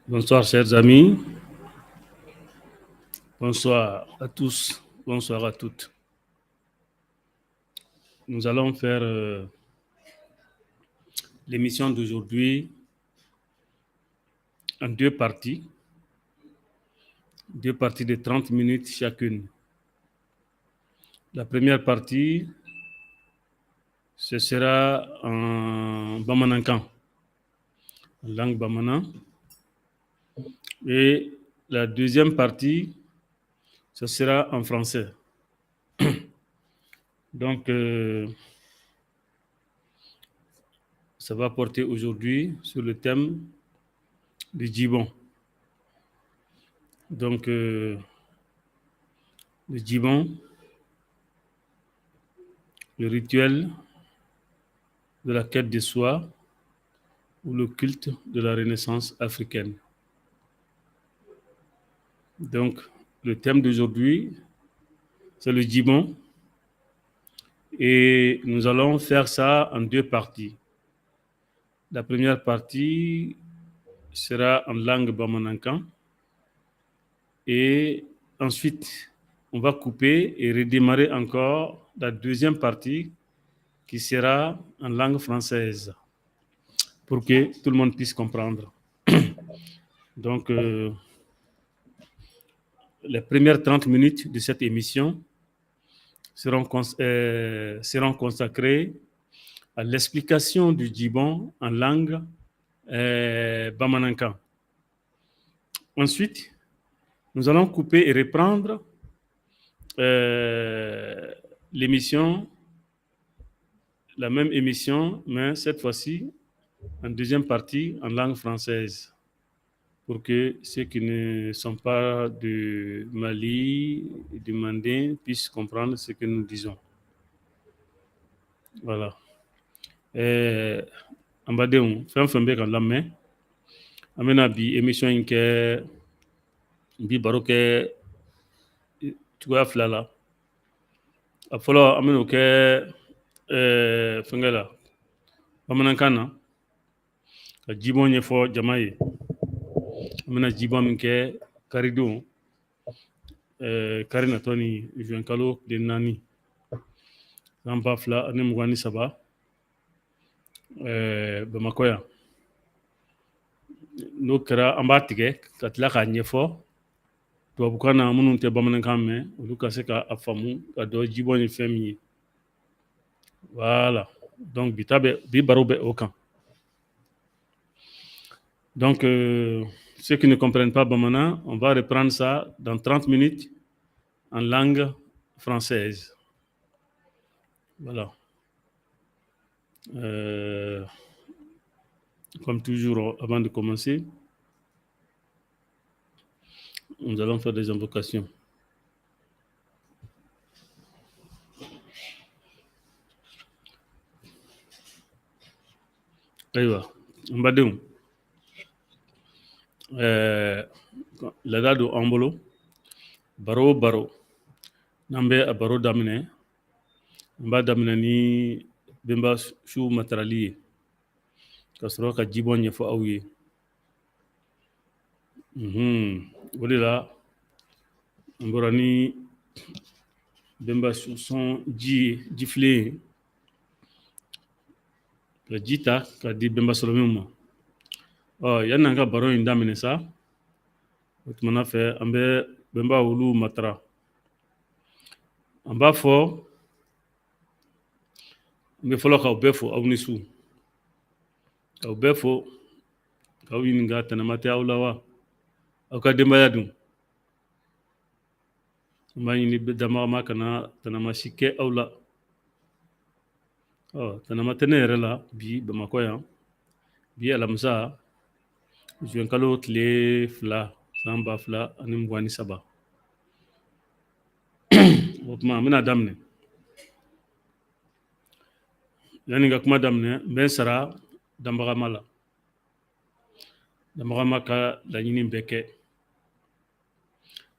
Bonsoir chers amis, bonsoir à tous, bonsoir à toutes. Nous allons faire l'émission d'aujourd'hui en deux parties de 30 minutes chacune. La première partie, ce sera en Bamanankan, en langue bamana. Et la deuxième partie, ce sera en français. Donc, ça va porter aujourd'hui sur le thème du djibon. Donc, le djibon, le rituel de la quête de soi ou le culte de la Renaissance africaine. Donc, le thème d'aujourd'hui, c'est le djibon. Et nous allons faire ça en deux parties. La première partie sera en langue bamanankan. Et ensuite, on va couper et redémarrer encore la deuxième partie qui sera en langue française pour que tout le monde puisse comprendre. Donc, les premières 30 minutes de cette émission seront consacrées à l'explication du djibon en langue bamanankan. Ensuite, nous allons couper et reprendre l'émission, la même émission, mais cette fois-ci en deuxième partie en langue française, pour que ceux qui ne sont pas du Mali et du Mandin puissent comprendre ce que nous disons. Voilà. Ambadeon, fɛn fɛn bɛ ka lamɛn, an bɛna bi émission in kɛ, bi baro kɛ cogoya fila la. A fɔlɔ an bɛna o kɛ fɛnkɛ la, bamanankan na, ka jibɔn ɲɛfɔ jama ye. An bɛna jibɔn min kɛ karidon, kari natɔ ni juin kalo tile 4 san 2023 Bamakɔ yan. N'o kɛra an b'a tigɛ ka tila k'a ɲɛfɔ tubabukan na minnu tɛ bamanankan mɛn olu ka se k'a faamu ka dɔn jibɔn ye fɛn min ye. Voilà. Donc bi baro bɛ o kan. Donc ceux qui ne comprennent pas bamanan, on va reprendre ça dans 30 minutes en langue française. Voilà. Comme toujours, avant de commencer, nous allons faire des invocations. Ayiwa, n badenw, laada don an bolo, baro o baro, n'an bɛ a baro daminɛ, n b'a daminɛ ni Bemba Su Matarali ye, ka sɔrɔ ka jibɔn ɲɛfɔ aw ye. O de la, n bɔra ni Bemba Su sɔn jifilen ye, ka ji ta ka di Bemba Solominw ma. Yani an ka baro in daminɛ sa, o tumana fɛ an bɛ Bemba olu matara. An b'a fɔ, n bɛ fɔlɔ k'aw bɛɛ fo aw ni su, k'aw bɛɛ fo, k'aw ɲininka tɛnɛma tɛ aw la wa? Aw ka denbaya dun? N b'a ɲini damagama kana tɛnɛma si kɛ aw la. Tɛnɛma tɛ ne yɛrɛ la bi Bamakɔ yan, bi alamisa, juin kalo tile 2 san 2023. O tuma an bɛna daminɛ. Yani ka kuma daminɛ, n bɛ n sara danbagama la. Danbagama ka laɲini bɛɛ kɛ.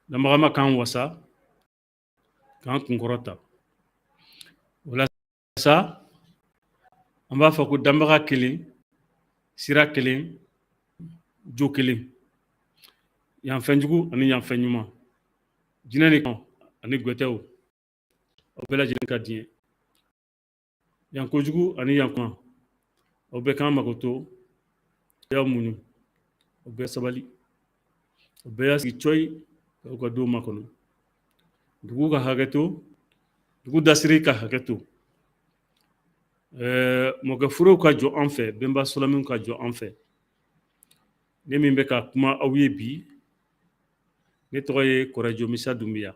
Danbagama k'an wasa, k'an kunkɔrɔta. O la sa, an b'a fɔ ko danbaga kelen, sira kelen, jo kelen. yanfɛn jugu ani yanfɛn ɲuman, jinɛ ni kan ani gwɛtɛw, aw bɛɛ lajɛlen ka di n ye. Yankojugu ani yankuma, aw bɛɛ k'an mago to, aw y'a muɲu, aw bɛɛ sabali, aw bɛɛ y'a sigi coyi k'aw ka don makɔnɔ. Dugu ka hakɛ to, dugu dasiri ka hakɛ to. Mɔkɛforow ka jɔ an fɛ, bɛnba sɔlɔmiw ka jɔ an fɛ. Ne min bɛ ka kuma aw ye bi, ne tɔgɔ ye Kɔrɛjo Misa Dunbiya.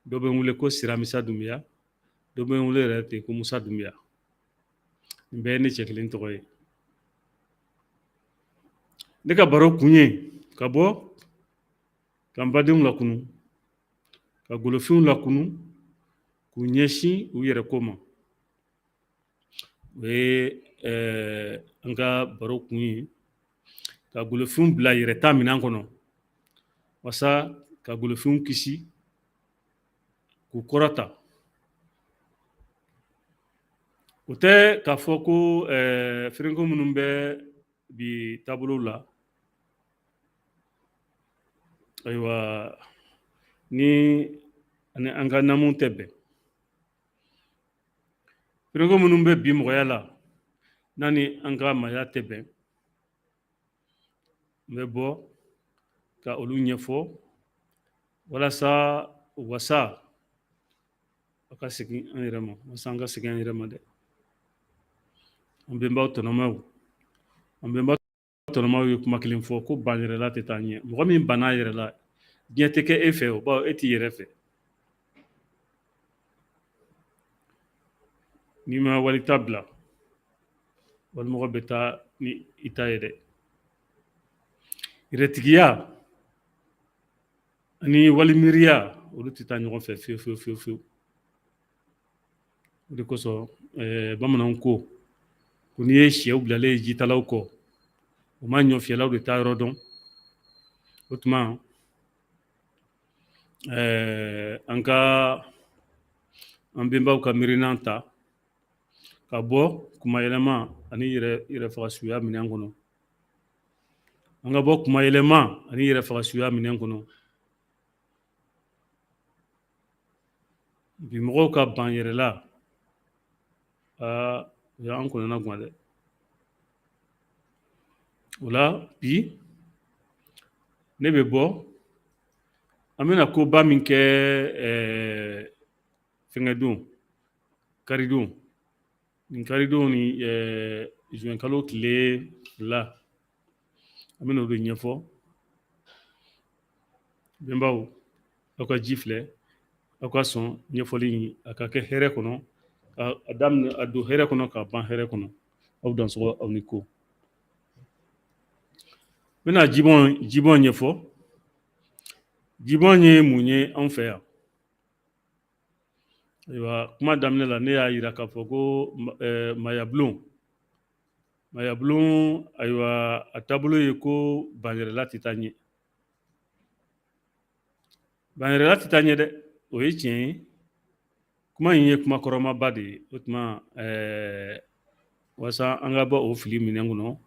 Dɔ bɛ n wele ko Sira Misa Dunbiya, dɔ bɛ n wele yɛrɛ ten ko Musa Dunbiya. Nin bɛɛ ye ne cɛ kelen tɔgɔ ye. Ne ka baro kun ye ka bɔ ka n badenw lakunu, ka golofinw lakunu, k'u ɲɛsin u yɛrɛko ma. O ye an ka baro kun ye, ka golofinw bila yɛrɛta minɛn kɔnɔ, walasa ka golofinw kisi, k'u kɔrɔta. O tɛ k'a fɔ ko feerenko minnu bɛ bi taabolo la, ayiwa, ni ani an ka namu tɛ bɛn. Feerenko minnu bɛ bi mɔgɔya la, n'a ni an ka maaya tɛ bɛn, n bɛ bɔ ka olu ɲɛfɔ walasa wasa a ka segin an yɛrɛ ma, walasa an ka segin an yɛrɛ ma dɛ. An bɛnbaw tɔnɔmaw ye kuma kelen fɔ ko ban yɛrɛla tɛ taa ɲɛ. Mɔgɔ min banna a yɛrɛ la, diɲɛ tɛ kɛ e fɛ o, bawo e t'i yɛrɛ fɛ. N'i ma walita bila, walimɔgɔ bɛ taa ni i ta ye dɛ. Yɛrɛtigiya ani walimiiriya, olu tɛ taa ɲɔgɔn fɛ fiyewu fiyewu fiyewu fiyewu. O de kosɔn bamananw ko n'i ye sɛw bilalen ye jitalaw kɔ, o ma ɲɔfiyɛlaw de taa yɔrɔ dɔn. O tuma an bɛnbaw ka miirina ta ka bɔ kumayɛlɛma ani yɛrɛfagasuya minɛn kɔnɔ. An ka bɔ kumayɛlɛma ani yɛrɛfagasuya minɛn kɔnɔ. Bi mɔgɔw ka ban yɛrɛla, o y'an kɔnɔna gan dɛ. O la bi ne bɛ bɔ, an bɛna koba min kɛ fɛngɛ don, karidon. Nin karidon ni juin kalo tile 2, an bɛna o de ɲɛfɔ. Bɛnbaw, aw ka ji filɛ, aw ka sɔn ɲɛfɔli in a ka kɛ hɛrɛ kɔnɔ, a daminɛ a don hɛrɛ kɔnɔ k'a ban hɛrɛ kɔnɔ. Aw dansɔgɔ aw ni ko. N bɛna jibɔn ɲɛfɔ. Jibɔn ye mun ye anw fɛ yan? Ayiwa, kuma daminɛ la ne y'a jira k'a fɔ ko maayabulon, ayiwa, a taabolo ye ko banyɛrɛla tɛ taa ɲɛ. Banyɛrɛla tɛ taa ɲɛ dɛ, o ye tiɲɛ ye. Kuma in ye kuma kɔrɔmaba de ye. O tuma walasa an ka bɔ o fili minɛn kɔnɔ,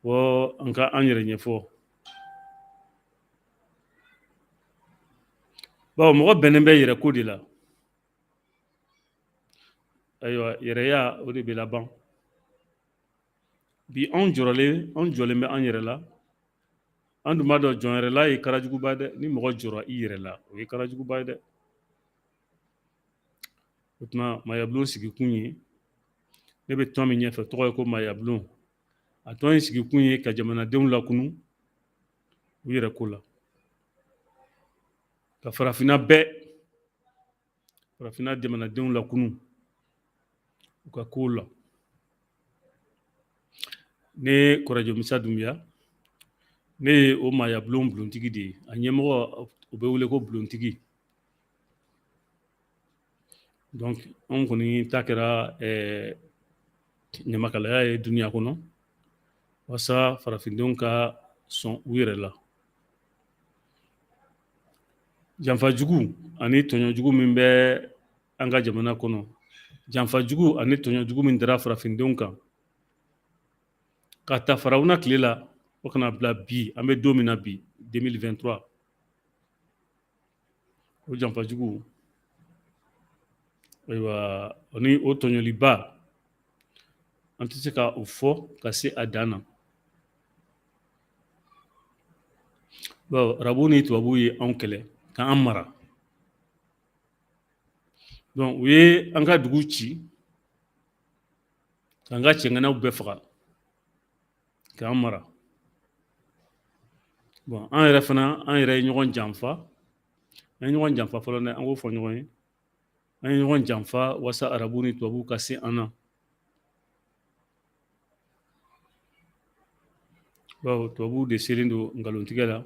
fɔ an ka an yɛrɛ ɲɛfɔ. Bawo mɔgɔ bɛnnen bɛ yɛrɛko de la. Ayiwa, yɛrɛya o de bɛ laban. Bi anw jɔlen bɛ an yɛrɛ la. An dun b'a dɔn jɔn yɛrɛla ye karajuguba dɛ. Ni mɔgɔ jɔra i yɛrɛ la, o ye karajuguba ye dɛ. O tuma maayabulon sigikun ye, ne bɛ tɔn min ɲɛfɛ, tɔgɔ ye ko maayabulon. A tɔn in sigikun ye ka jamanadenw lakunu u yɛrɛko la, ka farafinna jamanadenw lakunu u ka kow la. Ne ye Kɔrɛjo Misa Dunbiya, ne ye o maayabulon bulontigi de ye. A ɲɛmɔgɔ o bɛ wele ko bulontigi. Donc anw kɔni ta kɛra ɲamakalaya ye duniya kɔnɔ, walasa farafindenw ka sɔn u yɛrɛ la. Janfajugu ani tɔɲɔjugu min bɛ an ka jamana kɔnɔ, janfajugu ani tɔɲɔjugu min dara farafindenw kan, ka ta Farawuna tile la, o kana bila bi, an bɛ don min na bi, 2023 o janfajugu ayiwa o ni o tɔɲɔliba an tɛ se ka o fɔ ka se a dan na. Bon, arabu ni tubabu ye anw kɛlɛ k'an mara. Donc u ye an ka dugu ci k'an ka cɛŋanaw bɛɛ faga k'an mara. Bon, an yɛrɛ fana an yɛrɛ ye ɲɔgɔn janfa. An ye ɲɔgɔn janfa fɔlɔ dɛ, an k'o fɔ ɲɔgɔn ye. An ye ɲɔgɔn janfa walasa arabu ni tubabu ka se an na. Bawo tubabu de selen don nkalontigɛ la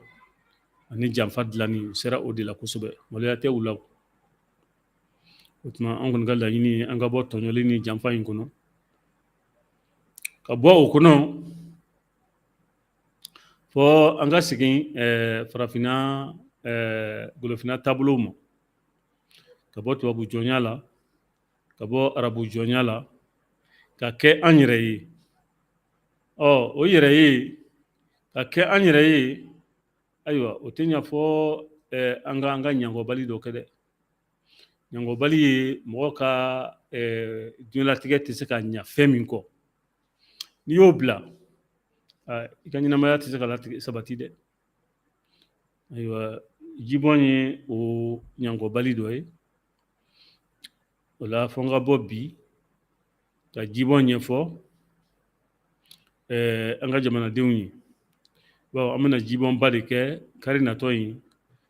ani janfa dilanni u sera o de la kosɛbɛ. Maloya tɛ u la. O tuma an kɔni ka laɲini ye an ka bɔ tɔɲɔli ni janfa in kɔnɔ. Ka bɔ o kɔnɔ fɔ an ka segin farafinna golofinna taabolow ma. Ka bɔ tubabu jɔnya la, ka bɔ arabu jɔnya la, ka kɛ an yɛrɛ ye. O yɛrɛ ye, ka kɛ an yɛrɛ ye, ayiwa o tɛ ɲa fɔ an ka ɲangɔbali dɔ kɛ dɛ. Ɲangɔbali ye mɔgɔ ka diɲɛlatigɛ tɛ se ka ɲa fɛn min kɔ. N'i y'o bila, i ka ɲɛnamaya tɛ se ka sabati dɛ. Ayiwa Jibɔn ye o ɲangɔbali dɔ ye. O la fɔ n ka bɔ bi ka Jibɔn ɲɛfɔ an ka jamanadenw ye. Bawo an bɛna Jibɔnba de kɛ kari natɔ in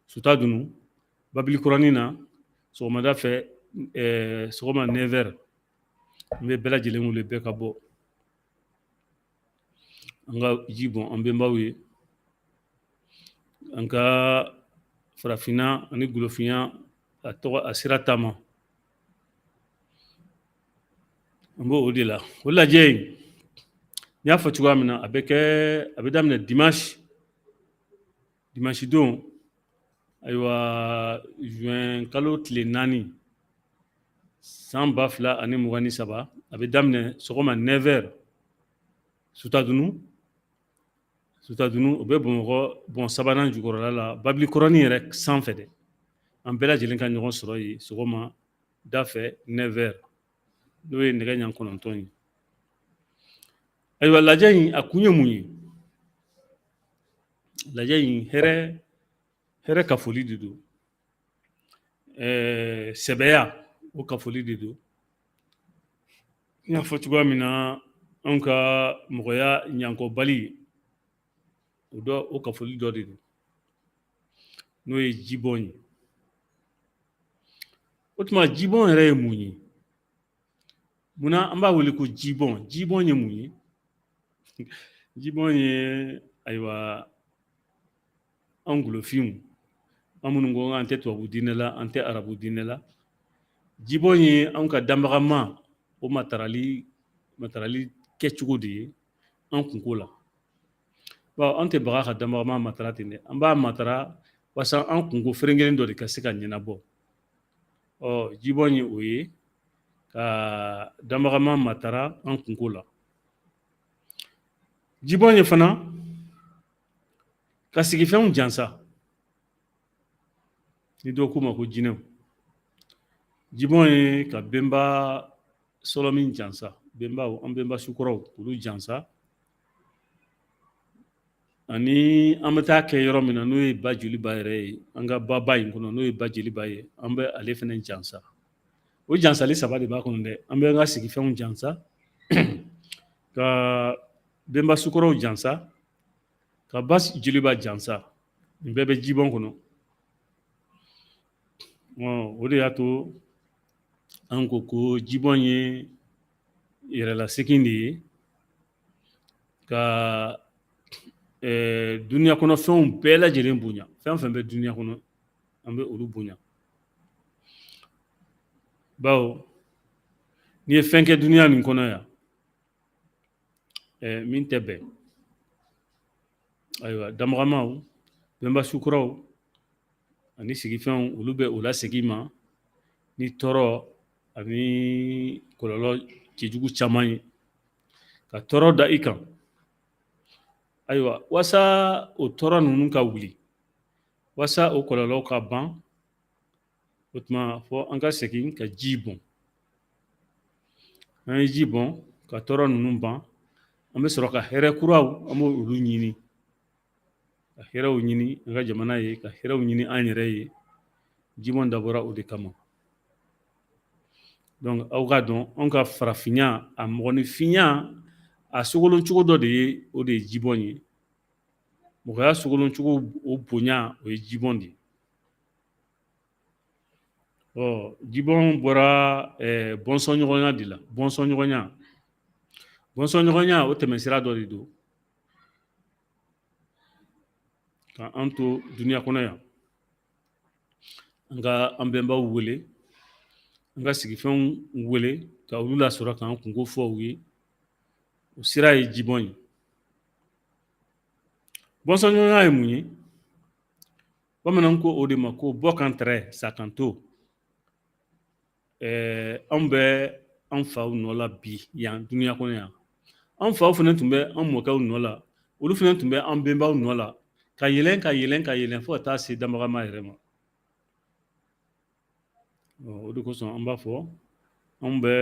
Suta Dunu Babilikuranin na sɔgɔmada fɛ sɔgɔma 9h. N bɛ bɛɛ lajɛlen wele bɛɛ ka bɔ. An ka Jibɔn an bɛnbaw ye. An ka farafinna ani golofinya a sira taama. An b'o de la. O lajɛ in n y'a fɔ cogoya min na a bɛ daminɛ dimanche don, ayiwa juin kalo tile 4 san 2023 a bɛ daminɛ sɔgɔma 9h Suta Dunu o bɛ Bamakɔ bon sabanan jukɔrɔla la Babilikuranin yɛrɛ sanfɛ dɛ. An bɛɛ lajɛlen ka ɲɔgɔn sɔrɔ yen sɔgɔma da fɛ 9h n'o ye nɛgɛ ɲɛ 9 ye. Ayiwa lajɛ in a kun ye mun ye? Lajɛ in hɛrɛ ka foli de don. Sɛbɛya o ka foli de don. N y'a fɔ cogoya min na anw ka mɔgɔya ɲankɔbali o ka foli dɔ de don. N'o ye Jibɔn ye. O tuma Jibɔn yɛrɛ ye mun ye? Munna an b'a wele ko Jibɔn? Jibɔn ye mun ye? Jibɔn ye ayiwa an golofinw, an minnu ko an tɛ tubabu diinɛ la, an tɛ arabu diinɛ la. Jibɔn ye an ka danbagama o matarali kɛcogo de ye an kunko la. Bawo an tɛ baga ka danbagama matara ten dɛ. An b'a matara walasa an kunko ferenkelen dɔ de ka se ka ɲɛnabɔ. Jibɔn ye o ye ka danbagama matara an kunko la. Jibɔn ye fana ka sigifɛnw jansa. Ni dɔw k'u ma ko jinɛw. Jibɔn ye ka bɛnba Sɔlɔmin jansa. Bɛnbaw, an bɛnba Sukɔrɔw olu jansa. Ani an bɛ taa kɛ yɔrɔ min na n'o ye ba Joliba yɛrɛ ye, an ka baba in kɔnɔ n'o ye ba Jeliba ye, an bɛ ale fana jansa. O jansali 3 de b'a kɔnɔ dɛ. An bɛ an ka sigifɛnw jansa, ka bɛnba Sukɔrɔw jansa, ka ba Joliba jansa. Nin bɛɛ bɛ Jibɔn kɔnɔ. O de y'a to an ko ko Jibɔn ye yɛrɛlasegin de ye ka duniya kɔnɔ fɛnw bɛɛ lajɛlen bonya. Fɛn fɛn bɛ duniya kɔnɔ an bɛ olu bonya. Bawo n'i ye fɛn kɛ duniya nin kɔnɔ yan min tɛ bɛn. Ayiwa danbagamaw, bɛnba Sukɔrɔw ani sigifɛnw olu bɛ o lasegin ma ni tɔɔrɔ ani kɔlɔlɔ cɛjugu caman ye. Ka tɔɔrɔ da i kan. Ayiwa walasa o tɔɔrɔ ninnu ka wuli Walasa o kɔlɔlɔw ka ban, o tuma fɔ an ka segin ka ji bɔn. N'an ye ji bɔn ka tɔɔrɔ ninnu ban, an bɛ sɔrɔ ka hɛrɛ kuraw an b'olu ɲini, ka hɛrɛw ɲini an ka jamana ye, ka hɛrɛw ɲini an yɛrɛ ye. Jibɔn dabɔra o de kama. Donc aw k'a dɔn anw ka farafinya, a mɔgɔninfinya, a sogolon cogo dɔ de ye, o de ye jibɔn ye. Mɔgɔya sogolon cogo o bonya, o ye jibɔn de ye. Jibɔn bɔra bɔnsɔnɲɔgɔnya de la. Bɔnsɔnɲɔgɔnya o tɛmɛsira dɔ de don ka an to duniya kɔnɔ yan. An bɛnbaw wele, an ka sigifɛnw wele, ka olu lasɔrɔ k'an kungo fɔ u ye. O sira ye jibɔn ye. Bɔnsɔnɲɔgɔnya ye mun ye? Bamananw ko o de ma ko bɔ kan tɛrɛ sa kan to. Anw bɛ an faw nɔ la bi yan duniya kɔnɔ yan. An faw fana tun bɛ an mɔkɛw nɔ la, olu fana tun bɛ an bɛnbaw nɔ la, ka yɛlɛn fo ka taa se danbagama yɛrɛ ma. O de kosɔn an b'a fɔ anw bɛ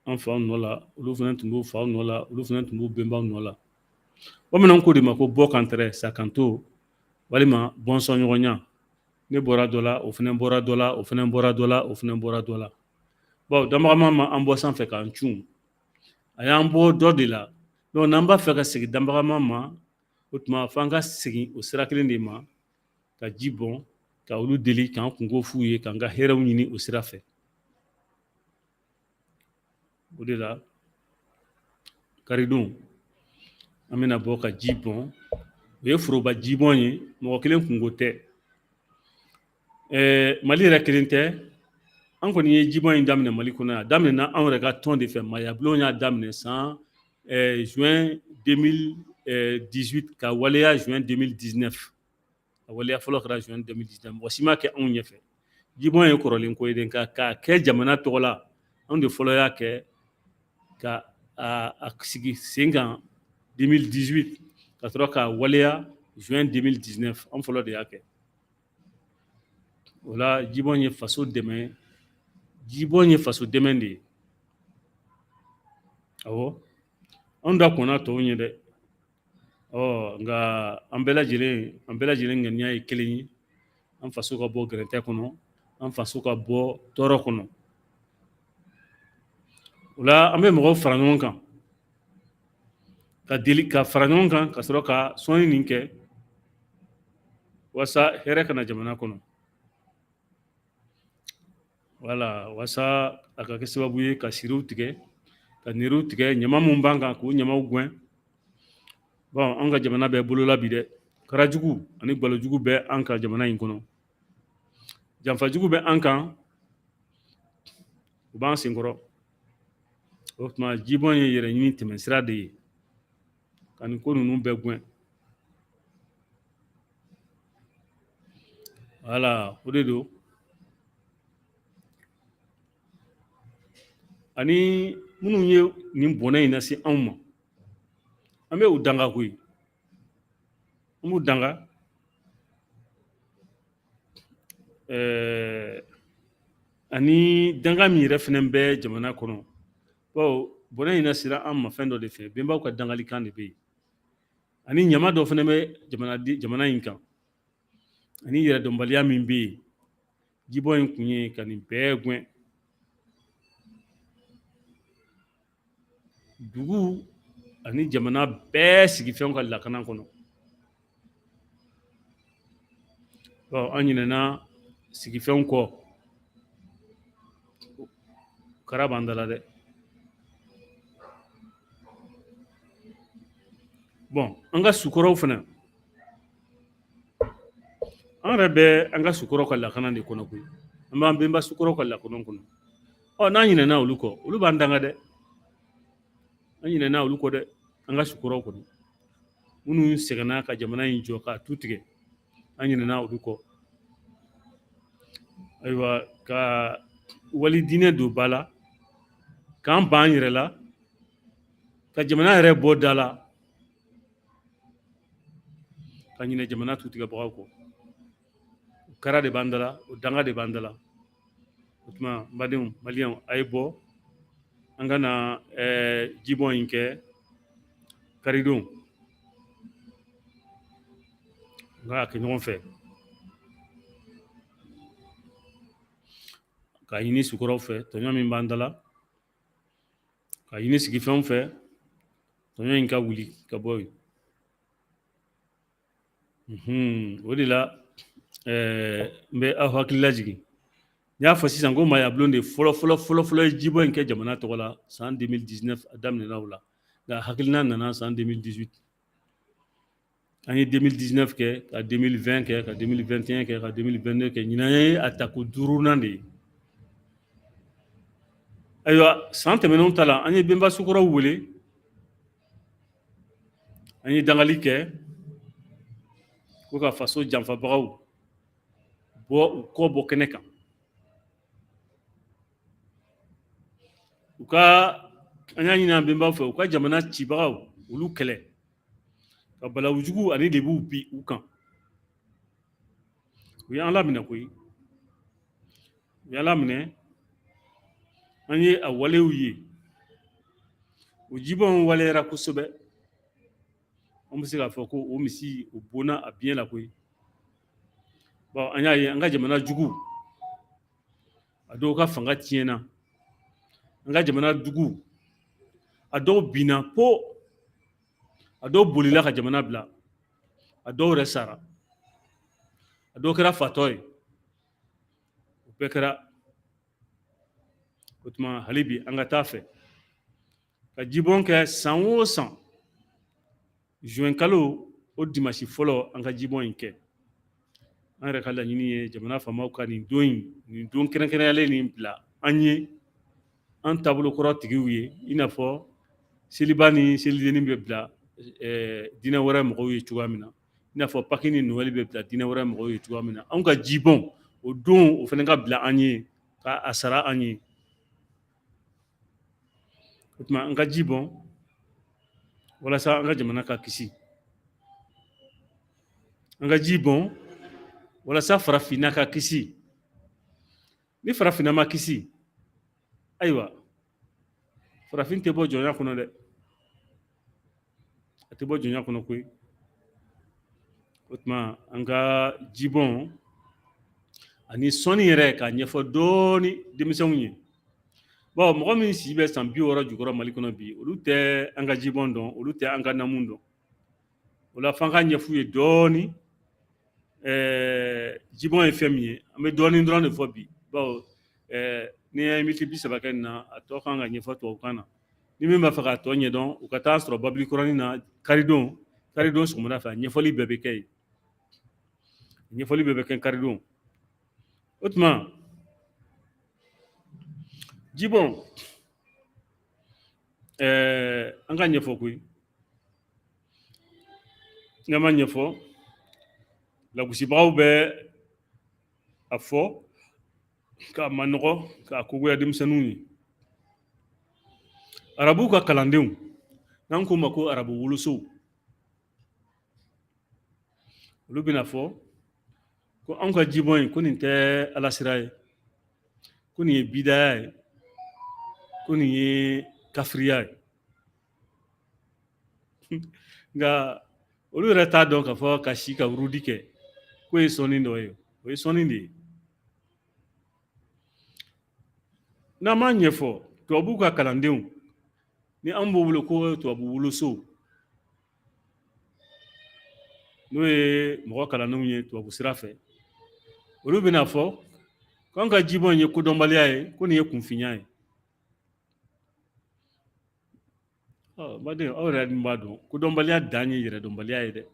an faw nɔ la, olu fana tun b'u faw nɔ la, olu fana tun b'u bɛnbaw nɔ la. Bamananw ko de ma ko bɔ kan tɛrɛ sa kan to, walima bɔnsɔnɲɔgɔnya. Ne bɔra dɔ la, o fana bɔra dɔ la, o fana bɔra dɔ la, o fana bɔra dɔ la. Bon danbagama ma an bɔ sanfɛ k'an cun, a y'an bɔ dɔ de la. Donc n'an b'a fɛ ka segin danbagama ma, o tuma f'an ka segin o sira kelen de ma, ka ji bɔn, ka olu deli k'an kungo f'u ye, k'an ka hɛrɛw ɲini o sira fɛ. O de la karidon an bɛna bɔ ka ji bɔn. O ye foroba jibɔn ye, mɔgɔ kelen kungo tɛ. Mali yɛrɛ kelen tɛ, an kɔni ye jibɔn in daminɛ Mali kɔnɔ yan. A daminɛna anw yɛrɛ ka tɔn de fɛ. Mayabulon y'a daminɛ san juin 2018 ka waleya juin 2019. A waleya fɔlɔ kɛra juin 2019. Mɔgɔ si ma kɛ anw ɲɛfɛ. Jibɔn ye kɔrɔlen ko ye dɛ, nka k'a kɛ jamana tɔgɔ la, anw de fɔlɔ y'a kɛ, ka a sigi sen kan 2018 ka sɔrɔ ka waleya juin 2019. Anw fɔlɔ de y'a kɛ. O la jibɔn ye faso dɛmɛ. Jibɔn ye faso dɛmɛ de ye. Awɔ, anw da kɔnna tɔw ye dɛ. Nka an bɛɛ lajɛlen ŋaniya ye kelen ye. An faso ka bɔ gɛrɛntɛ kɔnɔ, an faso ka bɔ tɔɔrɔ kɔnɔ. O la an bɛ mɔgɔw fara ɲɔgɔn kan, ka fara ɲɔgɔn kan ka sɔrɔ ka sɔnni nin kɛ, walasa hɛrɛ kana jamana kɔnɔ. Wala, walasa a ka kɛ sababu ye ka siriw tigɛ, ka nɛriw tigɛ, ɲama mun b'an kan k'o ɲamaw gɛn. Bon an ka jamana bɛ bolola bi dɛ. Karajugu ani gwalojugu bɛ an ka jamana in kɔnɔ. Janfajugu bɛ an kan, u b'an senkɔrɔ. O tuma jibɔn ye yɛrɛ ɲini tɛmɛsira de ye, ka nin ko ninnu bɛɛ gɛn. Wala, o de don. Ani minnu ye nin bɔnɛ in lase anw ma, an bɛ u danga koyi. An b'u danga. Ani danga min yɛrɛ fana bɛ jamana kɔnɔ. Bawo bɔnɛ in lasera an ma fɛn dɔ de fɛ, bɛnbaw ka dangalikan de bɛ yen. Ani ɲama dɔ fana bɛ jamana in kan. Ani yɛrɛdɔnbaliya min bɛ yen. Jibɔn in kun ye ka nin bɛɛ gɛn. Dugu ani jamana bɛɛ sigifɛnw ka lakana kɔnɔ. An ɲinɛna sigifɛnw kɔ. Kara b'an da la dɛ. An ka sukɔrɔw fana, an yɛrɛ bɛ an ka sukɔrɔw ka lakana de kɔnɔ koyi. An b'an bɛnba sukɔrɔw ka lakana kɔnɔ. N'an ɲinɛna olu kɔ, olu b'an danga dɛ. An ɲinɛna olu kɔ dɛ, an ka sukɔrɔw kɔnɔ. Minnu sɛgɛnna ka jamana in jɔ k'a tu tigɛ, an ɲinɛna olu kɔ. Ayiwa, ka wali diinɛ don ba la, k'an ban an yɛrɛ la, ka jamana yɛrɛ bɔ da la, ka ɲinɛ jamana tutigɛbagaw kɔ. O kɛra de b'an dala, o danga de b'an dala. O tuma n badenw maliyɛnw a ye bɔ an ka na jibɔn in kɛ karidon, n ka kɛ ɲɔgɔn fɛ k'a ɲini sukɔrɔw fɛ tɔɲɔ min b'an dala, k'a ɲini sigifɛnw fɛ tɔɲɔ in ka wuli ka bɔ yen. O de la n bɛ aw hakili lajigin. N y'a fɔ sisan ko maayabulon de fɔlɔ ye jibɔ in kɛ jamana tɔgɔ la san 2019 a daminɛna o la, nka hakilina nana san 2018. An ye 2019 kɛ ka 2020 kɛ ka 2021 kɛ ka 2022 kɛ, ɲinan ye a ta ko 5nan de ye. Ayiwa san tɛmɛnenw ta la an ye Benba Sukɔrɔw wele, an ye dangali kɛ ko ka faso janfabagaw bɔ u kɔ bɔ kɛnɛ kan. An y'a ɲini an benbaw fɛ u ka jamana cibagaw olu kɛlɛ ka balawujugu ani lebuw bi u kan. U y'an laminɛ koyi, u y'an laminɛ, an ye a walew ye, o jibɔnw waleyara kosɛbɛ. An bɛ se k'a fɔ ko o misi o bonna a biɲɛ la koyi. Bon an y'a ye an ka jamana jugu a dɔw ka fanga tiɲɛna, an ka jamana dugu a dɔw binna po, a dɔw bolila ka jamana bila, a dɔw yɛrɛ sara, a dɔw kɛra fatɔ ye, o bɛɛ kɛra. O tuma hali bi an ka taa fɛ ka jibɔn kɛ san o san juin kalo o dimanche fɔlɔ an ka jibɔn in kɛ. An yɛrɛ ka laɲini ye jamana faamaw ka nin don kɛrɛnkɛrɛnyalen nin bila an ye an taabolo tigiw ye, i n'a fɔ seliba ni selidennin bɛ bila diinɛ wɛrɛ mɔgɔw ye cogoya min na, i n'a fɔ Paki ni Nowɛli bɛ bila diinɛ wɛrɛ mɔgɔw ye cogoya min na, anw ka jibɔn o don o fana ka bila an ye, k'a sara an ye. O tuma an ka jibɔn walasa an ka jamana ka kisi, an ka jibɔn walasa farafinna ka kisi. Ni farafinna ma kisi, ayiwa farafin tɛ bɔ jɔnya kɔnɔ dɛ, a tɛ bɔ jɔnya kɔnɔ koyi. O tuma an ka jibɔn ani sɔnni yɛrɛ k'a ɲɛfɔ dɔɔni denmisɛnw ye. Bon mɔgɔ min si bɛ san 60 jukɔrɔ Mali kɔnɔ bi, olu tɛ an ka jibɔn dɔn, olu tɛ an ka namu dɔn. O la f'an ka ɲɛf'u ye dɔɔni. Jibɔn ye fɛn min ye, an bɛ dɔɔni dɔrɔn de fɔ bi. Bawo ni ye miniti 30 kɛ nin na, a tɔ kan ka ɲɛfɔ tubabukan na. Ni min b'a fɛ k'a tɔ ɲɛdɔn, u ka taa sɔrɔ Babilikɔrɔni na karidon sɔgɔmada fɛ, a ɲɛfɔli bɛɛ bɛ kɛ yen. Ɲɛfɔli bɛɛ bɛ kɛ karidon. O tuma jibɔn an ka ɲɛfɔ koyi, n'an ma ɲɛfɔ lagosibagaw bɛ a fɔ k'a manɔgɔ k'a kogoya denmisɛnninw ye. Arabuw ka kalandenw n'an k'o ma ko arabu wolosow, olu bɛna fɔ ko anw ka jibɔn in ko nin tɛ alasira ye, ko nin ye bidaya ye, ko nin ye kafiriya ye. Nka olu yɛrɛ t'a dɔn k'a fɔ ka si ka wurudi kɛ k'o ye sɔnni dɔ ye, o ye sɔnni de ye. N'an m'a ɲɛfɔ tubabuw ka kalandenw, ni an b'o wele ko tubabu wolosow, n'o ye mɔgɔ kalannenw ye tubabu sira fɛ, olu bɛna fɔ k'an ka jibɔn ye kodɔnbaliya ye, ko nin ye kunfinya ye. Baden aw yɛrɛ dun b'a dɔn kodɔnbaliya dan ye yɛrɛdɔnbaliya ye dɛ.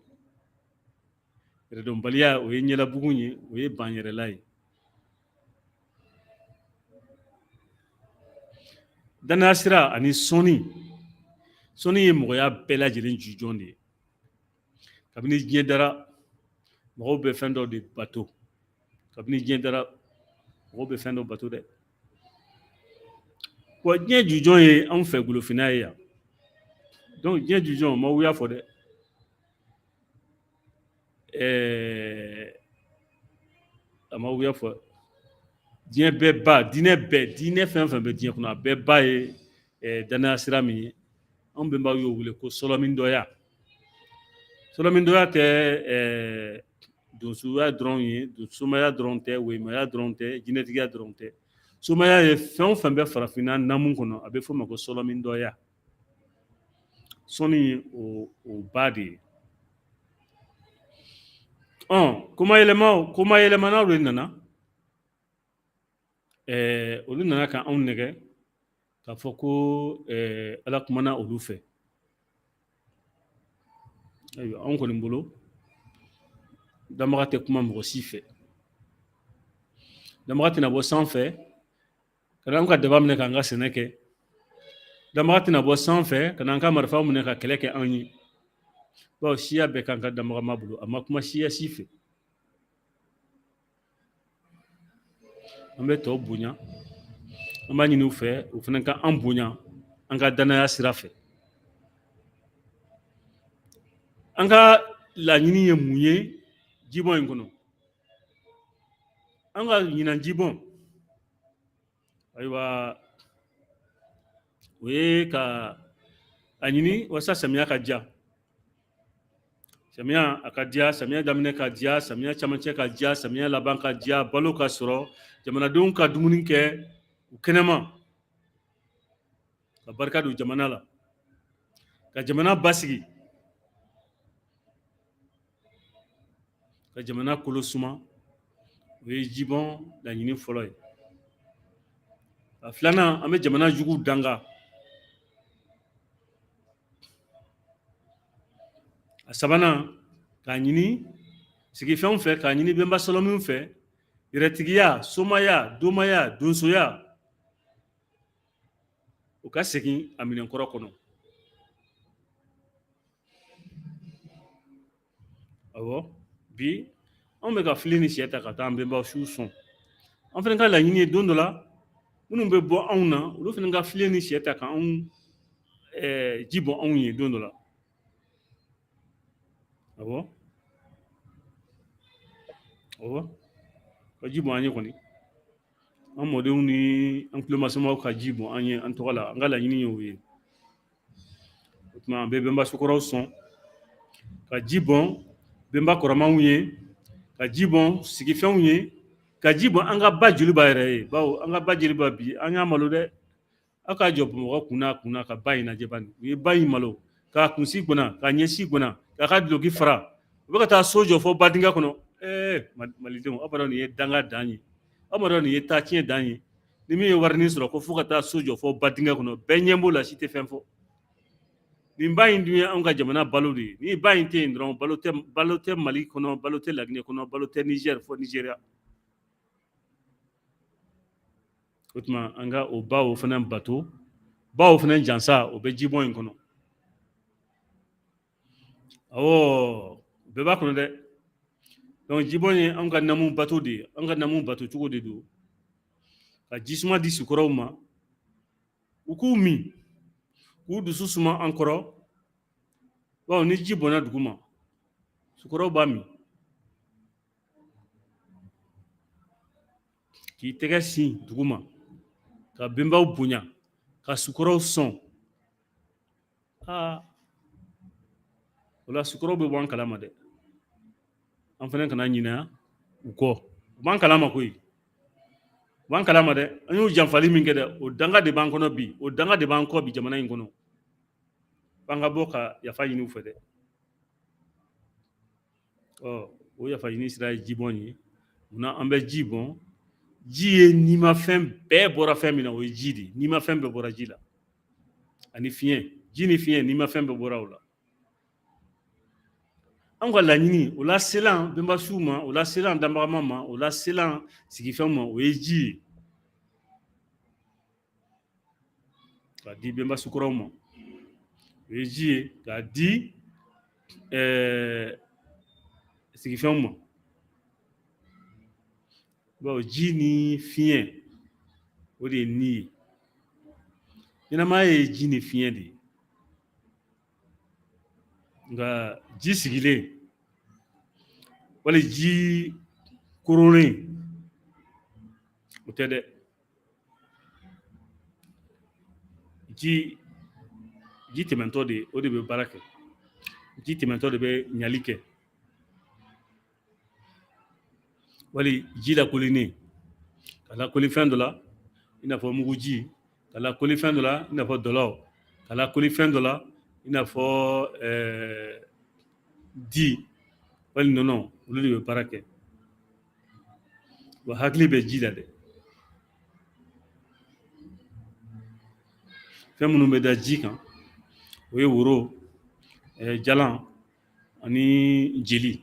Yɛrɛdɔnbaliya o ye ɲɛlabugun ye, o ye banyɛrɛla ye. Danaya sira ani sɔnni ye mɔgɔya bɛɛ lajɛlen jujɔn de ye. Kabini diɲɛ dara mɔgɔw bɛ fɛn dɔ de bato, kabini diɲɛ dara mɔgɔw bɛ fɛn dɔ bato dɛ. Wa diɲɛ jujɔn ye anw fɛ golofinna ye yan. Donc diɲɛ jujɔn ma wuya fɔ dɛ. a ma wuya fɔ diɲɛ bɛɛ ba diinɛ fɛn fɛn bɛ diɲɛ kɔnɔ a bɛɛ ba ye danaya sira min ye anw bɛnbaw y'o wele ko sɔlɔmindɔya. Sɔlɔmindɔya tɛ donsoya dɔrɔn ye, somaya dɔrɔn tɛ, wemaya dɔrɔn tɛ, jinɛtigiya dɔrɔn tɛ. Somaya ye fɛn o fɛn bɛ farafinna naamu kɔnɔ a bɛ fɔ o ma ko sɔlɔmindɔya. Sɔni ye o ba de ye. Koma yɛlɛmanaw de nana. Olu nana ka anw nɛgɛ k'a fɔ ko Ala kumana olu fɛ. Ayiwa anw kɔni bolo damaga tɛ kuma mɔgɔ si fɛ. Damaga tɛna bɔ sanfɛ ka na an ka daba minɛ k'an ka sɛnɛ kɛ. Damaga tɛna bɔ sanfɛ ka na an ka marifaw minɛ ka kɛlɛ kɛ anw ye. Bawo siya bɛɛ kan ka damaga ma bolo a ma kuma siya si fɛ. An bɛ tɔw bonya an b'a ɲini u fɛ u fana ka an bonya an ka danaya sira fɛ. An ka laɲini ye mun ye jibɔn in kɔnɔ? An ka ɲinan jibɔn ayiwa o ye ka a ɲini walasa samiya ka diya. Samiya a ka diya, samiya daminɛ ka diya, samiya camancɛ ka diya, samiya laban ka diya, balo ka sɔrɔ, jamanadenw ka dumuni kɛ u kɛnɛma, ka barika don jamana la, ka jamana basigi, ka jamana kolo suma, o ye jibɔn laɲini fɔlɔ ye. A filanan an bɛ jamana jugu danga. A sabanan k'a ɲini sigifɛnw fɛ, k'a ɲini bɛnba sɔlɔmiw fɛ, yɛrɛtigiya, somaya, domaya, donsoya, u ka segin a minɛnkɔrɔ kɔnɔ. Awɔ bi anw bɛ ka fili ni sɛ ta ka taa an bɛnbaw su sɔn. An fana ka laɲini ye don dɔ la minnu bɛ bɔ anw na olu fana ka fili ni sɛ ta ka anw ji bɔ anw ye don dɔ la. Awɔ ka ji bɔn an ye kɔni. An mɔdenw ni an tulomasamaw ka ji bɔn an ye an tɔgɔ la an ka laɲini ye o ye. O tuma an bɛ bɛnba sokɔrɔw sɔn ka ji bɔn bɛnba kɔrɔmanw ye, ka ji bɔn sigifɛnw ye, ka ji bɔn an ka ba joliba yɛrɛ ye. Bawo an ka ba joliba bi an y'a malo dɛ. Aw k'a jɔ Bamakɔ kunna ka ba in lajɛ bani. U ye ba in malo k'a kunsi gwana, k'a ɲɛsi gwana, k'a ka duloki fara. U bɛ ka taa so jɔ fɔ Badingɛ kɔnɔ. Malidenw aw b'a dɔn nin ye danga dan ye. Aw b'a dɔn nin ye taacɛn dan ye. Ni min ye warinin sɔrɔ ko fo ka taa so jɔ fɔ Badingɛ kɔnɔ bɛɛ ɲɛ b'o la si tɛ fɛn fɔ. Nin ba in dun ye anw ka jamana balo de ye. Ni ba in tɛ yen dɔrɔn balo tɛ Mali kɔnɔ, balo tɛ Laginɛ kɔnɔ, balo tɛ Niger fɔ Nigéria. O tuma an ka o baw fana bato, baw fana jansa o bɛ jibɔn in kɔnɔ. Awɔ bɛɛ b'a kɔnɔ dɛ. Donc jibɔn ye anw ka namu bato de ye. An ka namu bato cogo de don. Ka jisuma di sukɔrɔw ma. U k'u min, k'u dusu suma an kɔrɔ. Bawo ni ji bɔnna dugu ma, sukɔrɔw b'a min. K'i tɛgɛ sin dugu ma, ka bɛnbaw bonya, ka sukɔrɔw sɔn. O la sukɔrɔw bɛ bɔ an kalama dɛ. An fana kana ɲinɛ u kɔ. U b'an kalama koyi. U b'an kalama dɛ. An y'u janfali min kɛ dɛ, o danga de b'an kɔnɔ bi. O danga de b'an kɔ bi jamana in kɔnɔ. F'an ka bɔ ka yafa ɲini u fɛ dɛ. O yafa ɲini sira ye jibɔn ye. Munna an bɛ ji bɔn? Ji ye nimafɛn bɛɛ bɔra fɛn min na o ye ji de ye. Nimafɛn bɛɛ bɔra ji la. Ani fiɲɛ. Ji ni fiɲɛ nimafɛn bɛɛ bɔra o la. An ka laɲini o la selan bɛnbasuw ma, o la selan danbagama ma, o la selan sigifɛnw ma o ye ji ye. K'a di bɛnbasukɔrɔw ma. O ye ji ye k'a di sigifɛnw ma. Bawo ji ni fiɲɛ o de ye ni ye. Ɲɛnamaya ye ji ni fiɲɛ de ye. Nka ji sigilen wali ji koronin o tɛ dɛ ji tɛmɛntɔ de o de bɛ baara kɛ ji tɛmɛntɔ de bɛ ɲali kɛ wali ji lakolinen ka lakoli fɛn dɔ la i n'a fɔ muguji ka lakoli fɛn dɔ la i n'a fɔ dɔlɔ ka lakoli fɛn dɔ la i n'a fɔ di wali nɔnɔ olu de bɛ baara kɛ wa hakili bɛ ji la dɛ fɛn minnu bɛ da ji kan o ye woro jalan ani jeli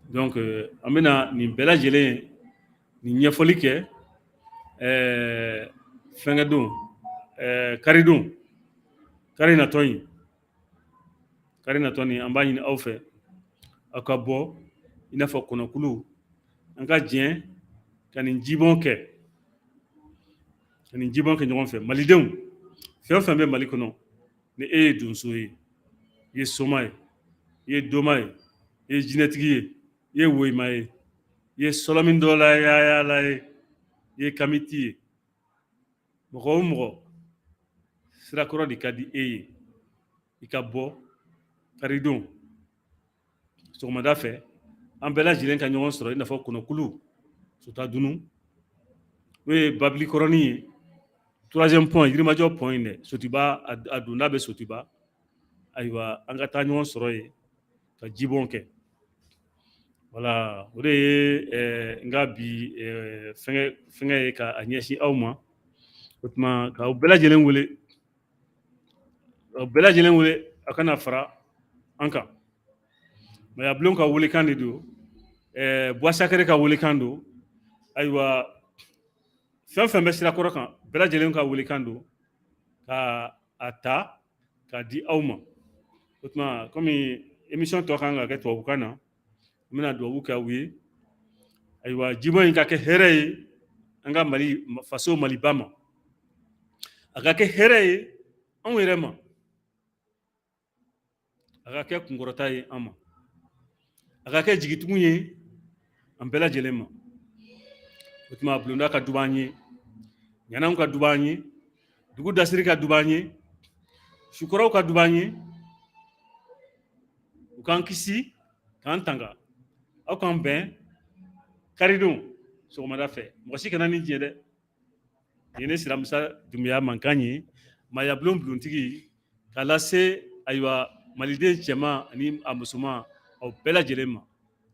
donc an bɛna nin bɛɛ lajɛlen nin ɲɛfɔli kɛ fɛnkɛ don kari don kari natɔ in an b'a ɲini aw fɛ aw ka bɔ i n'a fɔ kɔnɔkulu an ka jɛn ka nin jibɔn kɛ ɲɔgɔn fɛ malidenw fɛn o fɛn bɛ mali kɔnɔ ni e ye donso ye i ye soma ye i ye doma ye i ye jinɛtigi ye i ye woyima ye i ye sɔlɔmindɔla yala ye i ye kamiti ye mɔgɔ o mɔgɔ sirakɔrɔ de ka di e ye i ka bɔ karidon sɔgɔmada fɛ an bɛɛ lajɛlen ka ɲɔgɔn sɔrɔ i n'a fɔ kɔnɔkulu sotadunu n'o ye babilikɔrɔnin ye troisième point yirimajɔ point in dɛ sotiba a donda bɛ sotiba ayiwa an ka taa ɲɔgɔn sɔrɔ ye ka jibɔn kɛ voilà o de ye n ka bi fɛngɛ ye ka a ɲɛsin aw ma o tuma k'aw bɛɛ lajɛlen wele a kana fara an kan mayabulon ka welekan de don Bois Sacré ka welekan don ayiwa fɛn fɛn bɛ sirakɔrɔ kan bɛɛ lajɛlen ka welekan don ka a ta k'a di aw ma o tuma komi émission tɔ kan ka kɛ tubabukan na n bɛna dubabu kɛ aw ye ayiwa jibɔn in ka kɛ hɛrɛ ye an ka mali faso maliba ma a ka kɛ hɛrɛ ye anw yɛrɛ ma a ka kɛ kunkɔrɔta ye an ma a ka kɛ jigitugu ye an bɛɛ lajɛlen ma o tuma bulonda ka duba an ye ɲananw ka duba an ye dugu dasiri ka duba an ye sukɔrɔw ka duba an ye u k'an kisi k'an tanga aw k'an bɛn karidon sɔgɔmada fɛ mɔgɔ si kana ni diɲɛ dɛ nin ye ne Siramusa Dunbiya mankan ye mayabulon bulontigi k'a lase ayiwa maliden cɛman ani a musoman aw bɛɛ lajɛlen ma